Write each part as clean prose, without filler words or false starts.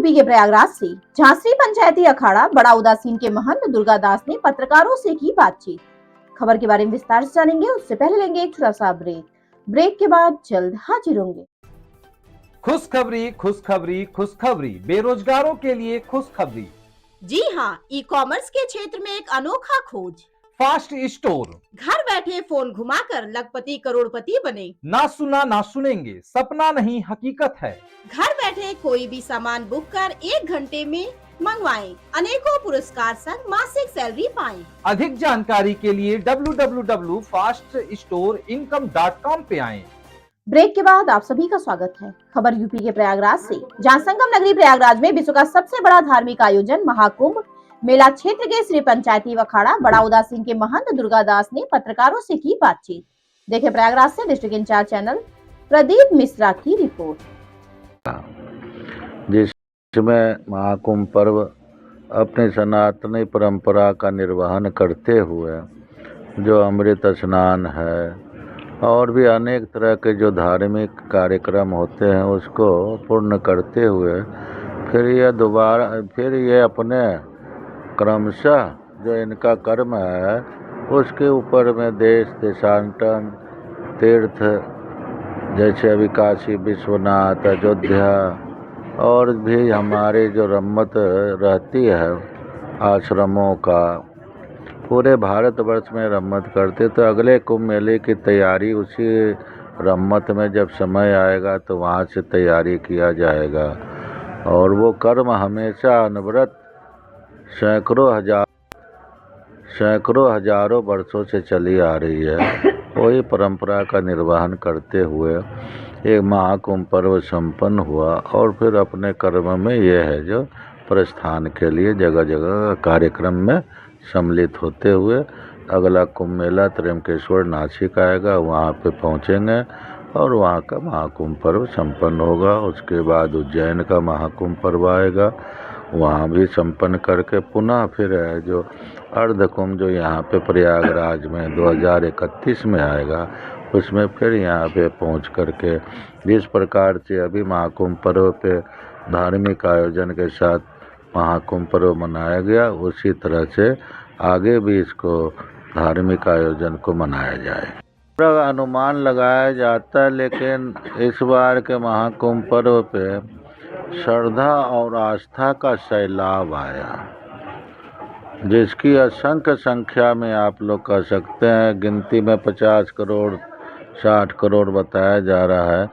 UP के प्रयागराज से झांसी पंचायती अखाड़ा बड़ा उदासीन के महंत दुर्गादास ने पत्रकारों से की बातचीत। खबर के बारे में विस्तार से जानेंगे, उससे पहले लेंगे एक छोटा सा ब्रेक के बाद जल्द हाजिर होंगे। खुशखबरी खुशखबरी खुशखबरी, बेरोजगारों के लिए खुशखबरी। जी हाँ, ई कॉमर्स के क्षेत्र में एक अनोखा खोज। Fast store. घर बैठे फोन घुमाकर लखपति करोड़पति बने। ना सुना ना सुनेंगे, सपना नहीं हकीकत है। घर बैठे कोई भी सामान बुक कर 1 घंटे में मंगवाएं। अनेकों पुरस्कार संग मासिक सैलरी पाएं। अधिक जानकारी के लिए www.faststoreincome.com पे आएं। ब्रेक के बाद आप सभी का स्वागत है। खबर यूपी के प्रयागराज से, जहां संगम नगरी प्रयागराज में विश्व का सबसे बड़ा धार्मिक आयोजन महाकुंभ मेला क्षेत्र के श्री पंचायती अखाड़ा बड़ा उदासीन के महंत दुर्गादास ने पत्रकारों से की बातचीत। देखें प्रयागराज से district incharge channel Pradeep Mishra की रिपोर्ट। जिसमें महाकुंभ पर्व अपनी सनातनी परंपरा का निर्वहन करते हुए जो अमृत स्नान है और भी अनेक तरह के जो धार्मिक कार्यक्रम होते हैं उसको पूर्ण करते हुए फिर ये अपने क्रमशः जो इनका कर्म है उसके ऊपर में देश देशांतर तीर्थ जैसे अभी काशी विश्वनाथ अयोध्या और भी हमारे जो रम्मत रहती है आश्रमों का पूरे भारतवर्ष में रम्मत करते, तो अगले कुंभ मेले की तैयारी उसी रम्मत में जब समय आएगा तो वहाँ से तैयारी किया जाएगा। और वो कर्म हमेशा अनवरत सैकड़ों हजारों वर्षों से चली आ रही है। वही परंपरा का निर्वहन करते हुए एक महाकुंभ पर्व संपन्न हुआ और फिर अपने कर्म में ये है जो प्रस्थान के लिए जगह जगह कार्यक्रम में सम्मिलित होते हुए अगला कुंभ मेला त्र्यंबकेश्वर नासिक आएगा, वहाँ पे पहुँचेंगे और वहाँ का महाकुंभ पर्व संपन्न होगा। उसके बाद उज्जैन का महाकुंभ पर्व आएगा, वहाँ भी संपन्न करके पुनः फिर है जो अर्ध कुंभ जो यहाँ पे प्रयागराज में 2031 में आएगा, उसमें फिर यहाँ पे पहुँच करके जिस प्रकार से अभी महाकुंभ पर्व पे धार्मिक आयोजन के साथ महाकुंभ पर्व मनाया गया, उसी तरह से आगे भी इसको धार्मिक आयोजन को मनाया जाए। पूरा अनुमान लगाया जाता है, लेकिन इस बार के महाकुंभ पर्व पे श्रद्धा और आस्था का सैलाब आया, जिसकी असंख्य संख्या में आप लोग कह सकते हैं, गिनती में 50 करोड़ 60 करोड़ बताया जा रहा है,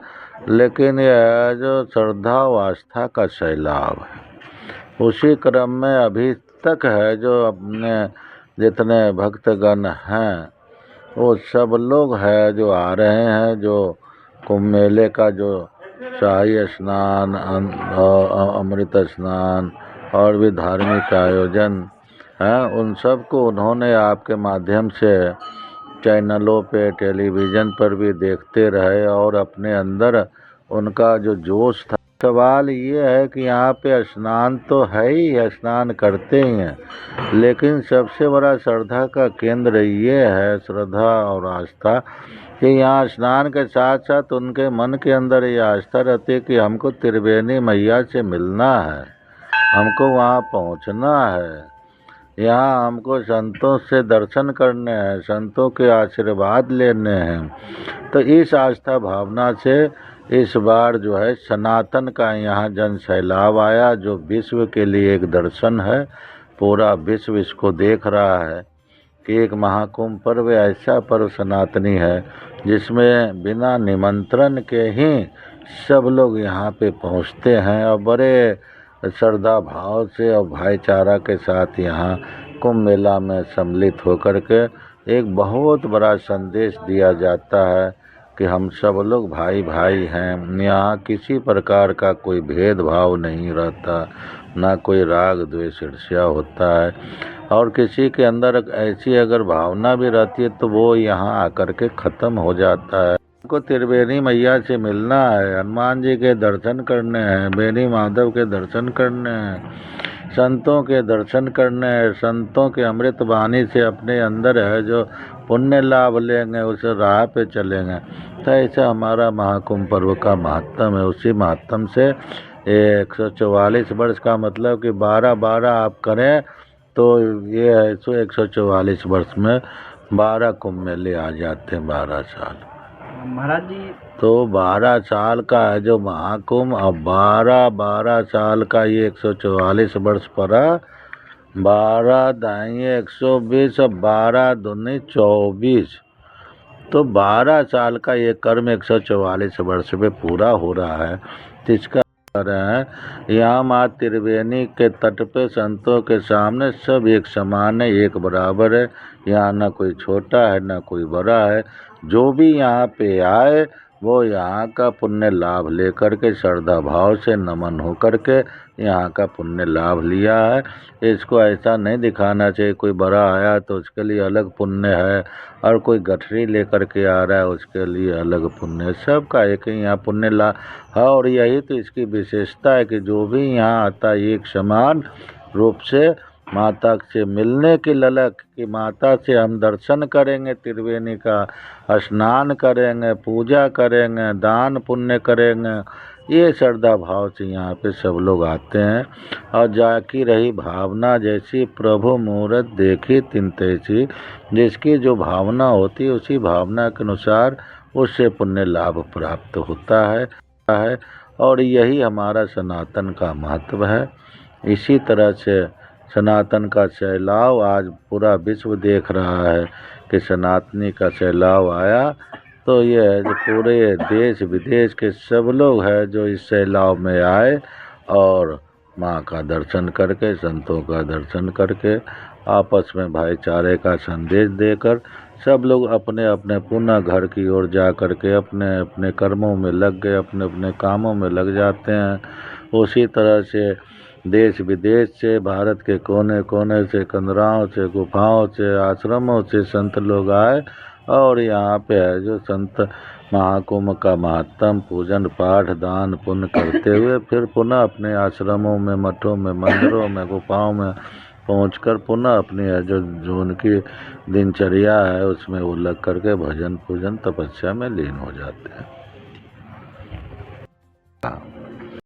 लेकिन यह जो श्रद्धा और आस्था का सैलाब है उसी क्रम में अभी तक है जो अपने जितने भक्तगण हैं वो सब लोग है जो आ रहे हैं, जो कुंभ मेले का जो शाही स्नान अमृत स्नान और भी धार्मिक आयोजन हैं उन सब को उन्होंने आपके माध्यम से चैनलों पे टेलीविज़न पर भी देखते रहे और अपने अंदर उनका जो जोश था। सवाल ये है कि यहाँ पे स्नान तो है ही, स्नान करते ही हैं, लेकिन सबसे बड़ा श्रद्धा का केंद्र ये है, श्रद्धा और आस्था, कि यहाँ स्नान के साथ साथ उनके मन के अंदर ये आस्था रहती है कि हमको त्रिवेणी मैया से मिलना है, हमको वहाँ पहुँचना है, यहाँ हमको संतों से दर्शन करने हैं, संतों के आशीर्वाद लेने हैं। तो इस आस्था भावना से इस बार जो है सनातन का यहाँ जन सैलाब आया, जो विश्व के लिए एक दर्शन है। पूरा विश्व इसको देख रहा है कि एक महाकुंभ पर्व ऐसा पर्व सनातनी है जिसमें बिना निमंत्रण के ही सब लोग यहाँ पे पहुँचते हैं और बड़े श्रद्धा भाव से और भाईचारा के साथ यहाँ कुंभ मेला में सम्मिलित होकर के एक बहुत बड़ा संदेश दिया जाता है कि हम सब लोग भाई भाई हैं। यहाँ किसी प्रकार का कोई भेदभाव नहीं रहता, ना कोई राग द्वेष ईर्ष्या होता है, और किसी के अंदर ऐसी अगर भावना भी रहती है तो वो यहाँ आकर के ख़त्म हो जाता है। हमको त्रिवेणी मैया से मिलना है, हनुमान जी के दर्शन करने हैं, बेनी माधव के दर्शन करने हैं, संतों के दर्शन करने हैं, संतों के अमृत वाणी से अपने अंदर है जो पुण्य लाभ लेंगे, उस राह पे चलेंगे। तो ऐसा हमारा महाकुंभ पर्व का महत्व है। उसी महत्व से ये 144 वर्ष का मतलब कि 12-12 आप करें तो ये 144 वर्ष में 12 कुंभ मेले आ जाते हैं, 12 साल। महाराज जी तो 12 साल का है जो महाकुंभ, अब 12 साल का ये 144 वर्ष पड़ा, 12 दाइए 120 और 12 दूनी 24, तो 12 साल का ये कर्म 144 वर्ष में पूरा हो रहा है। तो इसका है यहाँ माँ त्रिवेणी के तट पे संतों के सामने सब एक समान है, एक बराबर है। यहाँ ना कोई छोटा है ना कोई बड़ा है। जो भी यहाँ पे आए वो यहाँ का पुण्य लाभ लेकर के श्रद्धा भाव से नमन हो करके यहाँ का पुण्य लाभ लिया है। इसको ऐसा नहीं दिखाना चाहिए कोई बड़ा आया तो उसके लिए अलग पुण्य है और कोई गठरी लेकर के आ रहा है उसके लिए अलग पुण्य है। सबका एक ही यहाँ पुण्य लाभ है। और यही तो इसकी विशेषता है कि जो भी यहाँ आता है एक समान रूप से माता से मिलने की ललक कि माता से हम दर्शन करेंगे, त्रिवेणी का स्नान करेंगे, पूजा करेंगे, दान पुण्य करेंगे, ये श्रद्धा भाव से यहाँ पे सब लोग आते हैं। और जाकी रही भावना जैसी प्रभु मूरत देखी तिन तैसी, जिसकी जो भावना होती है उसी भावना के अनुसार उससे पुण्य लाभ प्राप्त होता है। और यही हमारा सनातन का महत्व है। इसी तरह से सनातन का सैलाव आज पूरा विश्व देख रहा है कि सनातनी का सैलाव आया, तो ये है जो पूरे देश विदेश के सब लोग हैं जो इस सैलाव में आए और माँ का दर्शन करके, संतों का दर्शन करके, आपस में भाईचारे का संदेश देकर सब लोग अपने अपने पुनः घर की ओर जा कर के अपने अपने कर्मों में लग गए, अपने अपने कामों में लग जाते हैं। उसी तरह से देश विदेश से, भारत के कोने कोने से, कंदराओं से, गुफाओं से, आश्रमों से संत लोग आए और यहाँ पे है जो संत महाकुंभ का महत्तम पूजन पाठ दान पुण्य करते हुए फिर पुनः अपने आश्रमों में, मठों में, मंदिरों में, गुफाओं में पहुंचकर पुनः अपनी जो उनकी दिनचर्या है उसमें वो लग करके भजन पूजन तपस्या में लीन हो जाते हैं।